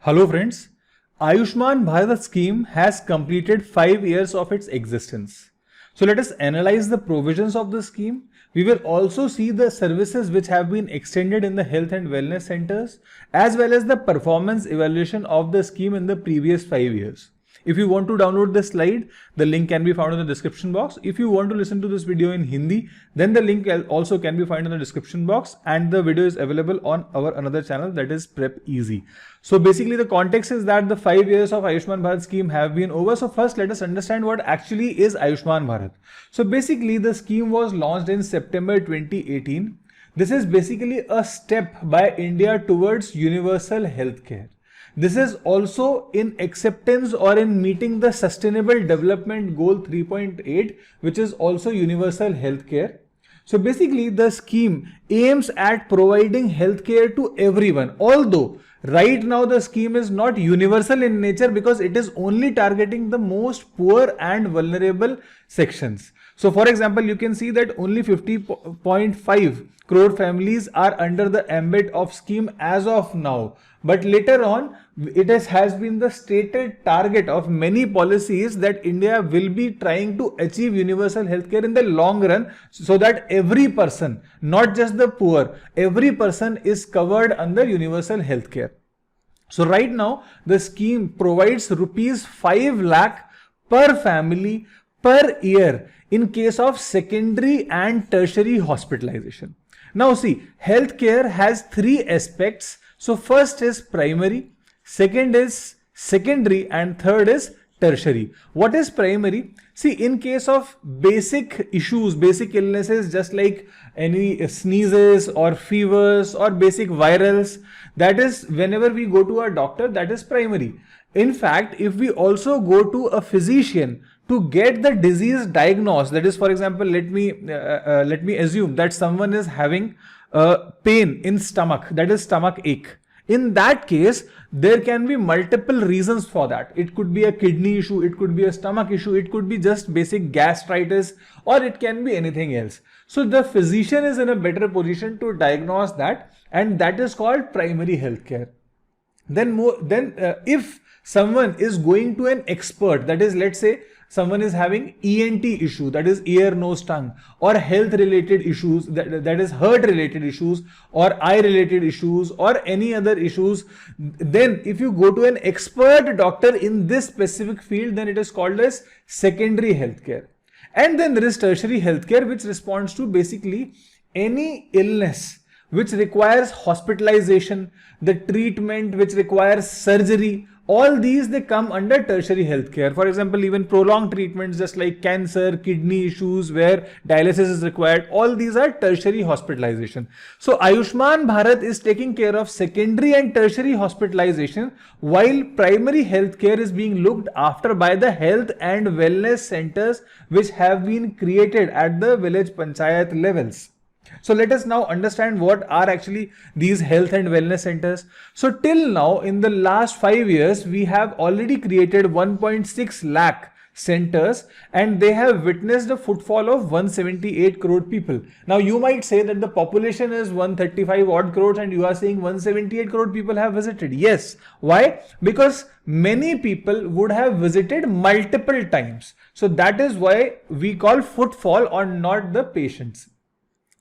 Hello friends, Ayushman Bharat scheme has completed 5 years of its existence. So let us analyze the provisions of the scheme. We will also see the services which have been extended in the health and wellness centers as well as the performance evaluation of the scheme in the previous 5 years. If you want to download the slide, the link can be found in the description box. If you want to listen to this video in Hindi, then the link also can be found in the description box, and the video is available on our another channel, that is prepezee. So basically the context is that the 5 years of Ayushman Bharat scheme have been over. So first let us understand what actually is Ayushman Bharat. So basically the scheme was launched in September 2018. This is basically a step by India towards universal healthcare. This is also in acceptance or in meeting the Sustainable Development Goal 3.8, which is also universal healthcare. So basically the scheme aims at providing healthcare to everyone, although right now the scheme is not universal in nature because it is only targeting the most poor and vulnerable sections. So for example, you can see that only 50.5 crore families are under the ambit of scheme as of now. But later on, it has been the stated target of many policies that India will be trying to achieve universal healthcare in the long run, so that every person, not just the poor, every person is covered under universal healthcare. So right now, the scheme provides rupees 5 lakh per family per year in case of secondary and tertiary hospitalization. Now see, healthcare has 3 aspects. So first is primary, second is secondary, and third is tertiary. What is primary? See, in case of basic issues, basic illnesses, just like any sneezes or fevers or basic virals, that is whenever we go to a doctor, that is primary. In fact, if we also go to a physician to get the disease diagnosed, that is, for example, let me assume that someone is having pain in stomach, that is stomach ache. In that case, there can be multiple reasons for that. It could be a kidney issue, it could be a stomach issue, it could be just basic gastritis, or it can be anything else. So the physician is in a better position to diagnose that, and that is called primary healthcare. Then if someone is going to an expert, that is, let's say someone is having ENT issue, that is ear, nose, tongue, or health related issues, that is heart related issues, or eye related issues, or any other issues, then if you go to an expert doctor in this specific field, then it is called as secondary healthcare. And then there is tertiary healthcare, which responds to basically any illness which requires hospitalization, the treatment which requires surgery. All these, they come under tertiary healthcare. For example, even prolonged treatments just like cancer, kidney issues where dialysis is required, all these are tertiary hospitalization. So Ayushman Bharat is taking care of secondary and tertiary hospitalization, while primary healthcare is being looked after by the health and wellness centers which have been created at the village panchayat levels. So let us now understand what are actually these health and wellness centers. So till now, in the last 5 years, we have already created 1.6 lakh centers, and they have witnessed a footfall of 178 crore people. Now you might say that the population is 135 odd crores and you are saying 178 crore people have visited. Yes. Why? Because many people would have visited multiple times. So that is why we call footfall or not the patients.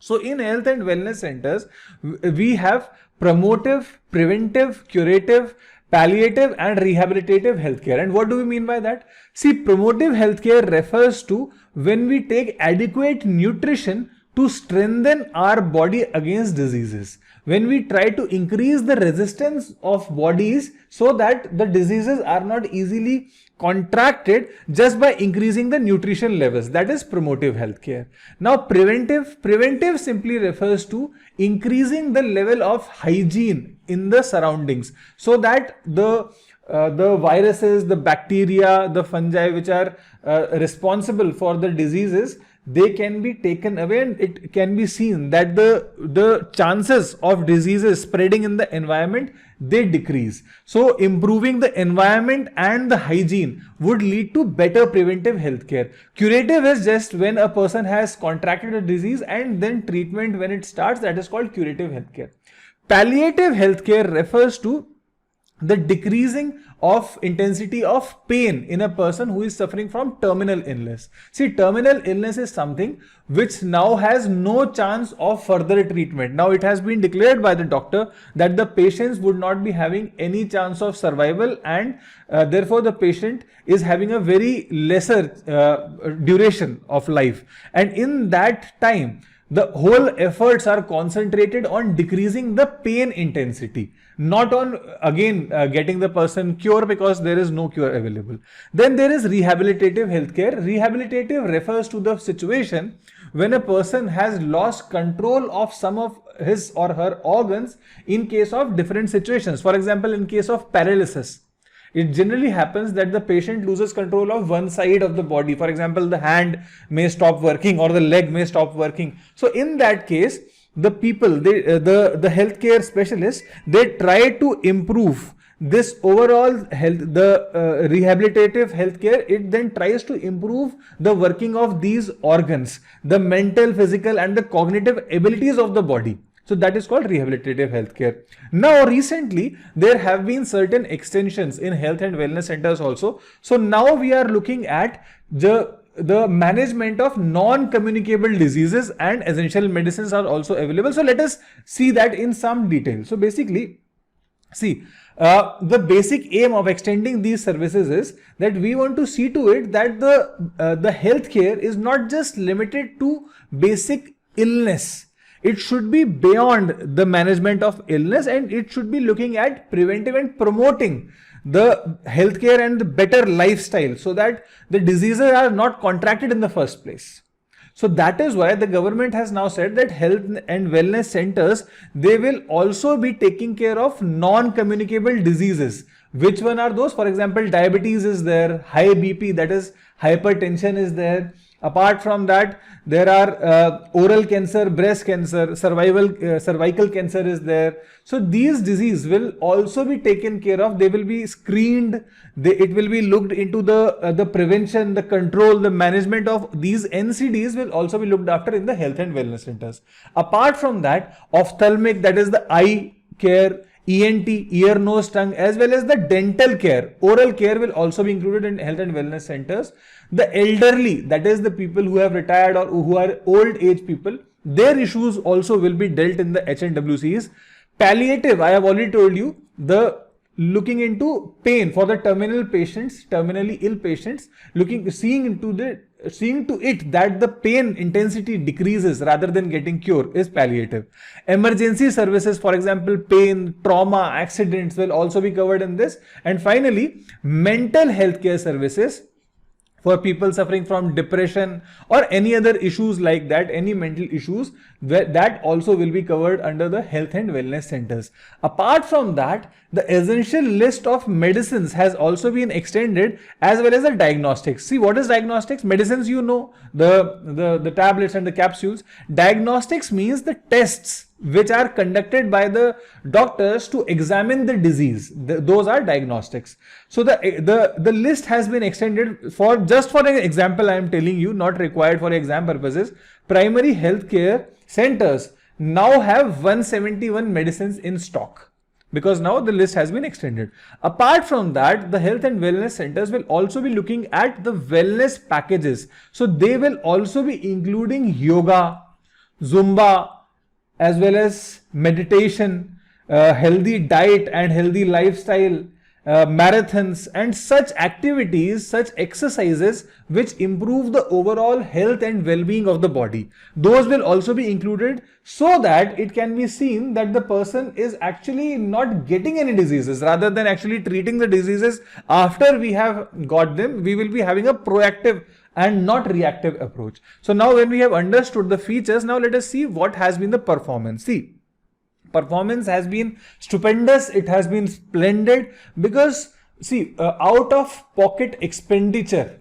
So in health and wellness centers, we have promotive, preventive, curative, palliative and rehabilitative healthcare. And what do we mean by that? See, promotive healthcare refers to when we take adequate nutrition to strengthen our body against diseases. When we try to increase the resistance of bodies so that the diseases are not easily contracted just by increasing the nutrition levels, that is promotive healthcare. Now preventive simply refers to increasing the level of hygiene in the surroundings so that the viruses, the bacteria, the fungi which are responsible for the diseases, they can be taken away, and it can be seen that the chances of diseases spreading in the environment, they decrease. So improving the environment and the hygiene would lead to better preventive healthcare. Curative is just when a person has contracted a disease and then treatment when it starts, that is called curative healthcare. Palliative healthcare refers to the decreasing of intensity of pain in a person who is suffering from terminal illness. See, terminal illness is something which now has no chance of further treatment. Now it has been declared by the doctor that the patients would not be having any chance of survival, and therefore the patient is having a very lesser duration of life, and in that time the whole efforts are concentrated on decreasing the pain intensity, not on again getting the person cure, because there is no cure available. Then there is rehabilitative healthcare. Rehabilitative refers to the situation when a person has lost control of some of his or her organs in case of different situations. For example, in case of paralysis, it generally happens that the patient loses control of one side of the body. For example, the hand may stop working or the leg may stop working. So in that case, the people, the healthcare specialists, they try to improve this overall health, the rehabilitative healthcare. It then tries to improve the working of these organs, the mental, physical and the cognitive abilities of the body. So that is called rehabilitative healthcare. Now recently there have been certain extensions in health and wellness centers also. So now we are looking at the management of non-communicable diseases, and essential medicines are also available. So let us see that in some detail. So basically, see, the basic aim of extending these services is that we want to see to it that the healthcare is not just limited to basic illness. It should be beyond the management of illness, and it should be looking at preventive and promoting the healthcare and the better lifestyle, so that the diseases are not contracted in the first place. So that is why the government has now said that health and wellness centers, they will also be taking care of non-communicable diseases. Which one are those? For example, diabetes is there, high BP, that is hypertension is there. Apart from that, there are oral cancer, breast cancer, cervical cancer is there. So these diseases will also be taken care of. They will be screened. It will be looked into the prevention, the control, the management of these NCDs will also be looked after in the health and wellness centers. Apart from that, ophthalmic, that is the eye care, ENT, ear, nose, tongue, as well as the dental care, oral care will also be included in health and wellness centers. The elderly, that is the people who have retired or who are old age people, their issues also will be dealt in the HNWCs. Palliative, I have already told you, the looking into pain for the terminal patients, terminally ill patients, seeing to it that the pain intensity decreases rather than getting cure is palliative. Emergency services, for example, pain, trauma, accidents will also be covered in this. And finally, mental health care services for people suffering from depression or any other issues like that, any mental issues, that also will be covered under the health and wellness centers. Apart from that, the essential list of medicines has also been extended, as well as the diagnostics. See, what is diagnostics? Medicines, you know, the tablets and the capsules. Diagnostics means the tests which are conducted by the doctors to examine the disease. Those are diagnostics. So the list has been extended for, just for an example I am telling you, not required for exam purposes. Primary healthcare centers now have 171 medicines in stock, because now the list has been extended. Apart from that, the health and wellness centers will also be looking at the wellness packages. So they will also be including yoga, Zumba, as well as meditation, healthy diet and healthy lifestyle, marathons and such activities, such exercises which improve the overall health and well-being of the body. Those will also be included, so that it can be seen that the person is actually not getting any diseases. Rather than actually treating the diseases after we have got them, we will be having a proactive and not reactive approach. So now when we have understood the features, now let us see what has been the performance. See, performance has been stupendous. It has been splendid, because see, out of pocket expenditure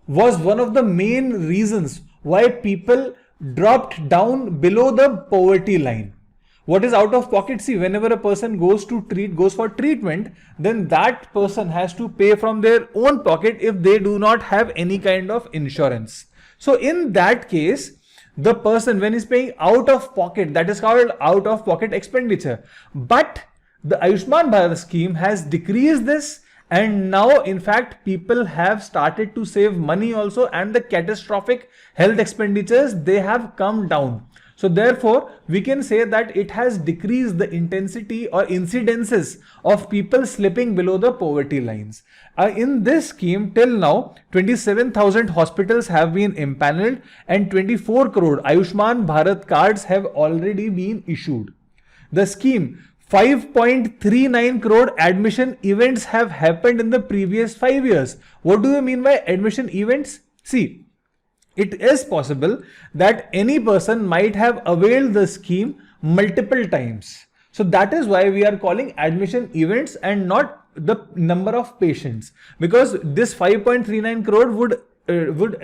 was one of the main reasons why people dropped down below the poverty line. What is out of pocket? See, whenever a person goes for treatment, then that person has to pay from their own pocket if they do not have any kind of insurance. So in that case, the person, when is paying out of pocket, that is called out of pocket expenditure. But the Ayushman Bharat scheme has decreased this, and now in fact people have started to save money also, and the catastrophic health expenditures, they have come down. So therefore we can say that it has decreased the intensity or incidences of people slipping below the poverty lines. In this scheme till now 27,000 hospitals have been impaneled and 24 crore Ayushman Bharat cards have already been issued. The scheme, 5.39 crore admission events have happened in the previous 5 years. What do you mean by admission events? See, it is possible that any person might have availed the scheme multiple times. So that is why we are calling admission events and not the number of patients, because this 5.39 crore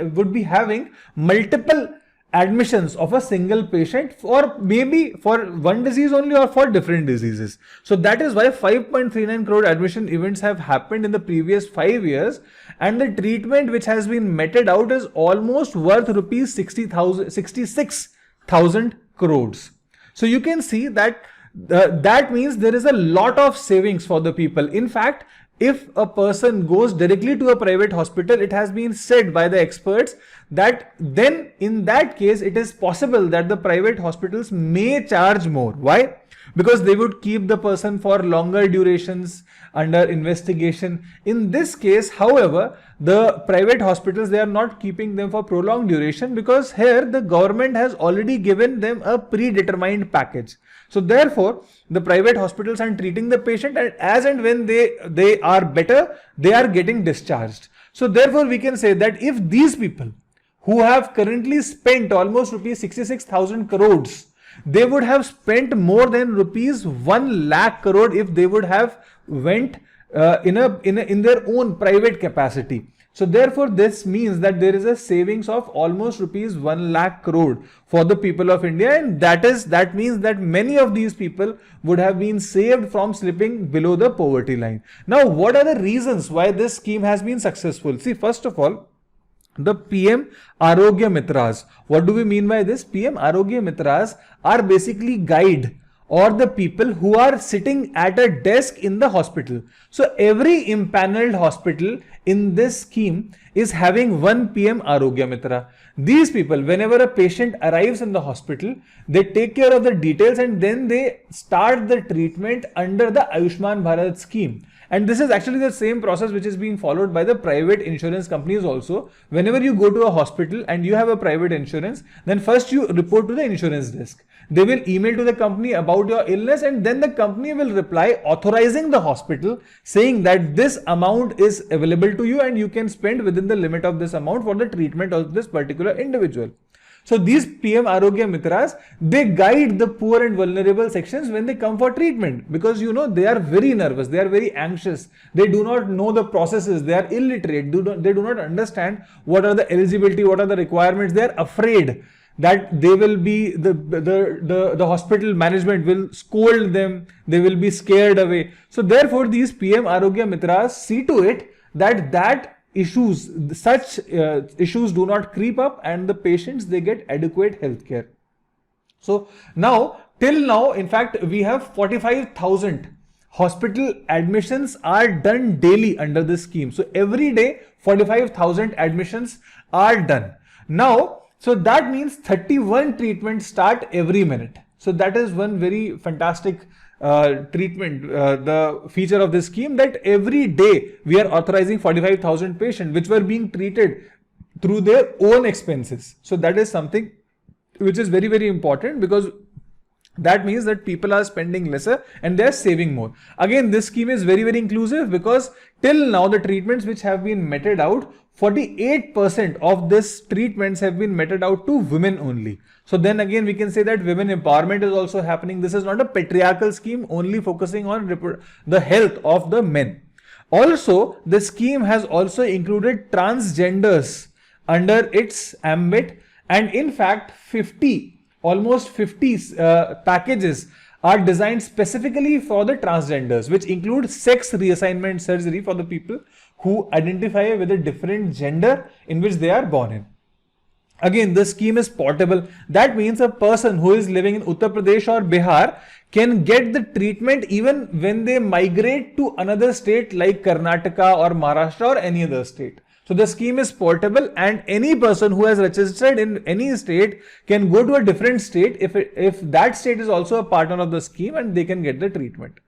would be having multiple admissions of a single patient, for maybe for one disease only or for different diseases. So that is why 5.39 crore admission events have happened in the previous 5 years, and the treatment which has been meted out is almost worth rupees 66,000 crores. So you can see that that means there is a lot of savings for the people. In fact, if a person goes directly to a private hospital, it has been said by the experts that then in that case it is possible that the private hospitals may charge more. Why? Because they would keep the person for longer durations under investigation. In this case, however, the private hospitals, they are not keeping them for prolonged duration, because here the government has already given them a predetermined package. So therefore, the private hospitals are treating the patient, and as and when they are better, they are getting discharged. So therefore, we can say that if these people who have currently spent almost rupees 66,000 crores, they would have spent more than rupees 1 lakh crore if they would have went in their own private capacity. So therefore this means that there is a savings of almost rupees 1 lakh crore for the people of India, and that means that many of these people would have been saved from slipping below the poverty line. Now, what are the reasons why this scheme has been successful? See, first of all, the PM Arogya Mitras. What do we mean by this? PM Arogya Mitras are basically guide or the people who are sitting at a desk in the hospital. So every impaneled hospital in this scheme is having one PM Arogya Mitra. These people, whenever a patient arrives in the hospital, they take care of the details and then they start the treatment under the Ayushman Bharat scheme. And this is actually the same process which is being followed by the private insurance companies also. Whenever you go to a hospital and you have a private insurance, then first you report to the insurance desk. They will email to the company about your illness, and then the company will reply authorizing the hospital, saying that this amount is available to you and you can spend within the limit of this amount for the treatment of this particular individual. So these PM Arogya Mitras, they guide the poor and vulnerable sections when they come for treatment, because they are very nervous, they are very anxious, they do not know the processes, they are illiterate, they do not understand what are the eligibility, what are the requirements, they are afraid that they will be, the hospital management will scold them, they will be scared away. So therefore these PM Arogya Mitras see to it that such issues do not creep up and the patients, they get adequate health care. So till now, in fact, we have 45,000 hospital admissions are done daily under this scheme. So every day 45,000 admissions are done. So that means 31 treatments start every minute. So that is one very fantastic treatment, the feature of this scheme, that every day we are authorizing 45,000 patients which were being treated through their own expenses. So that is something which is very, very important, because that means that people are spending lesser and they are saving more. Again, this scheme is very, very inclusive, because till now the treatments which have been meted out, 48% of these treatments have been meted out to women only. So then again we can say that women empowerment is also happening. This is not a patriarchal scheme only focusing on the health of the men. Also, the scheme has also included transgenders under its ambit, and in fact almost 50 packages are designed specifically for the transgenders, which include sex reassignment surgery for the people who identify with a different gender in which they are born in. Again, the scheme is portable. That means a person who is living in Uttar Pradesh or Bihar can get the treatment even when they migrate to another state like Karnataka or Maharashtra or any other state. So the scheme is portable, and any person who has registered in any state can go to a different state if that state is also a partner of the scheme, and they can get the treatment.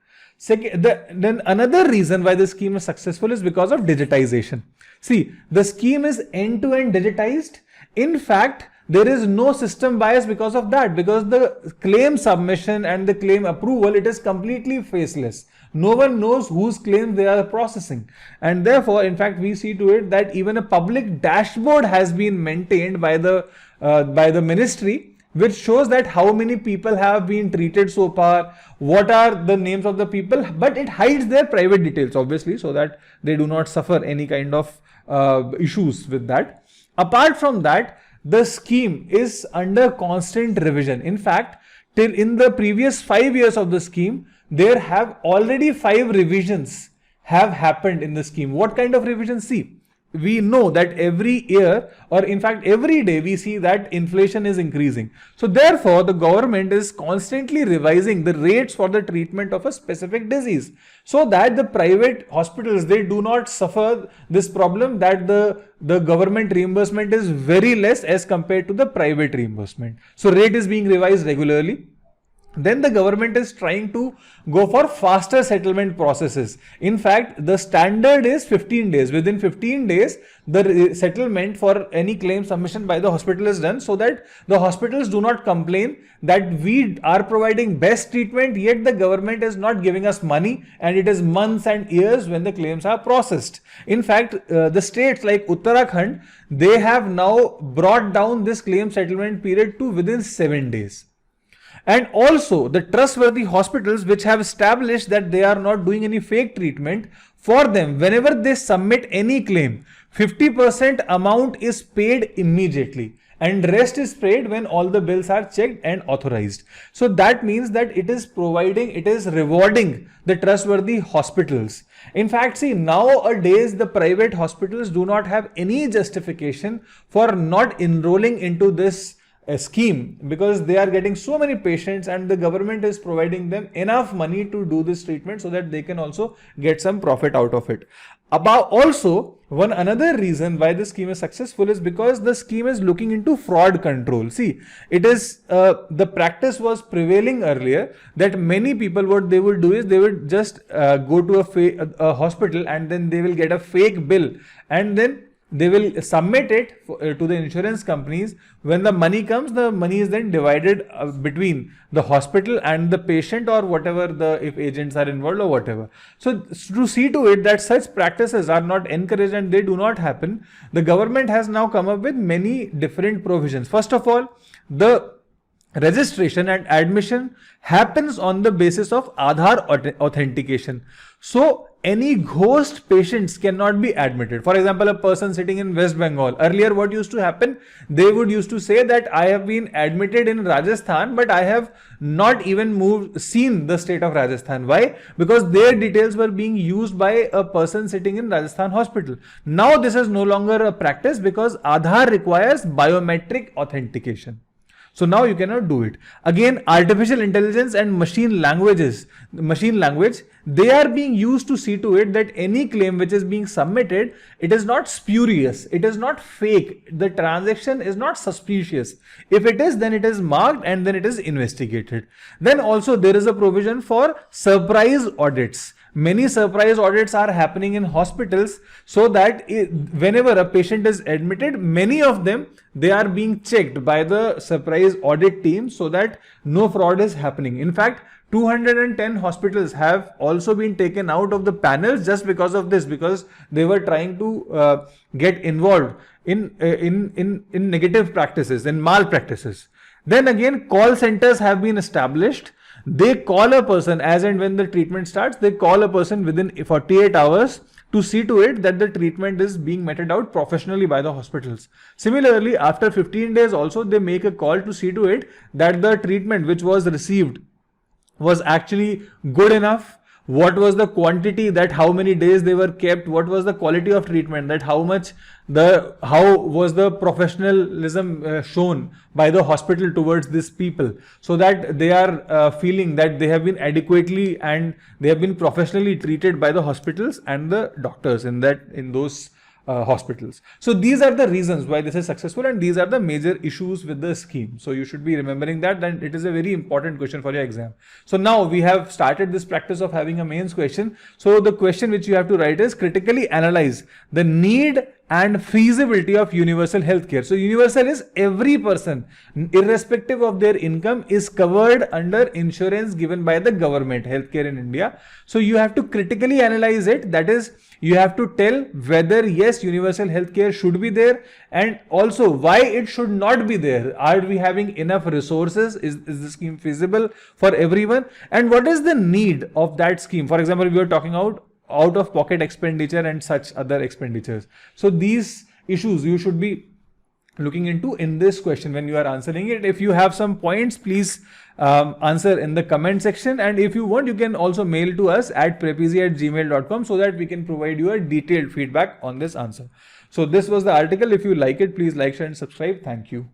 Then another reason why the scheme is successful is because of digitization. See, the scheme is end-to-end digitized. In fact, there is no system bias because of that, because the claim submission and the claim approval, it is completely faceless. No one knows whose claims they are processing, and therefore, in fact, we see to it that even a public dashboard has been maintained by the ministry, which shows that how many people have been treated so far, what are the names of the people, but it hides their private details, obviously, so that they do not suffer any kind of issues with that. Apart from that, the scheme is under constant revision. In fact, till in the previous 5 years of the scheme, there have already 5 revisions have happened in the scheme. What kind of revisions? See, we know that every year, or in fact every day, we see that inflation is increasing. So therefore, the government is constantly revising the rates for the treatment of a specific disease, so that the private hospitals, they do not suffer this problem that the government reimbursement is very less as compared to the private reimbursement. So rate is being revised regularly. Then the government is trying to go for faster settlement processes. In fact, the standard is 15 days. Within 15 days, the settlement for any claim submission by the hospital is done, so that the hospitals do not complain that we are providing best treatment, yet the government is not giving us money, and it is months and years when the claims are processed. In fact, the states like Uttarakhand, they have now brought down this claim settlement period to within 7 days. And also, the trustworthy hospitals which have established that they are not doing any fake treatment, for them, whenever they submit any claim, 50% amount is paid immediately, and rest is paid when all the bills are checked and authorized. So that means that it is rewarding the trustworthy hospitals. In fact, see, nowadays the private hospitals do not have any justification for not enrolling into this scheme, because they are getting so many patients and the government is providing them enough money to do this treatment, so that they can also get some profit out of it. Also, another reason why this scheme is successful is because the scheme is looking into fraud control. See, it is the practice was prevailing earlier that many people, what they would do is they would just go to a hospital, and then they will get a fake bill, and then they will submit it to the insurance companies. When the money comes, the money is then divided between the hospital and the patient, or whatever, if agents are involved or whatever. So to see to it that such practices are not encouraged and they do not happen, the government has now come up with many different provisions. First of all, the registration and admission happens on the basis of Aadhaar authentication. So any ghost patients cannot be admitted. For example, a person sitting in West Bengal, earlier what used to happen, they would used to say that I have been admitted in Rajasthan, but I have not even seen the state of Rajasthan. Why? Because their details were being used by a person sitting in Rajasthan hospital. Now this is no longer a practice, because Aadhaar requires biometric authentication. So now you cannot do it. Again, artificial intelligence and machine language, they are being used to see to it that any claim which is being submitted, it is not spurious, it is not fake, the transaction is not suspicious. If it is, then it is marked and then it is investigated. Then also there is a provision for surprise audits. Many surprise audits are happening in hospitals, so that whenever a patient is admitted, many of them, they are being checked by the surprise audit team, so that no fraud is happening. In fact, 210 hospitals have also been taken out of the panels just because of this, because they were trying to get involved in negative practices, in malpractices. Then again, call centers have been established. They call a person as and when the treatment starts, they call a person within 48 hours to see to it that the treatment is being meted out professionally by the hospitals. Similarly, after 15 days also, they make a call to see to it that the treatment which was received was actually good enough, what was the quantity, that how many days they were kept, what was the quality of treatment, that how was the professionalism shown by the hospital towards these people, so that they are feeling that they have been adequately and they have been professionally treated by the hospitals and the doctors in those hospitals. So these are the reasons why this is successful, and these are the major issues with the scheme. So you should be remembering that, and it is a very important question for your exam. So now we have started this practice of having a mains question. So the question which you have to write is, critically analyze the need and feasibility of universal healthcare. So universal is every person, irrespective of their income, is covered under insurance given by the government, healthcare in India. So you have to critically analyze it. That is, you have to tell whether yes, universal healthcare should be there, and also why it should not be there. Are we having enough resources? Is the scheme feasible for everyone? And what is the need of that scheme? For example, we are talking out of pocket expenditure and such other expenditures. So these issues you should be looking into in this question when you are answering it. If you have some points, please answer in the comment section, and if you want, you can also mail to us at prepezee@gmail.com so that we can provide you a detailed feedback on this answer. So this was the article. If you like it, please like, share and subscribe. Thank you.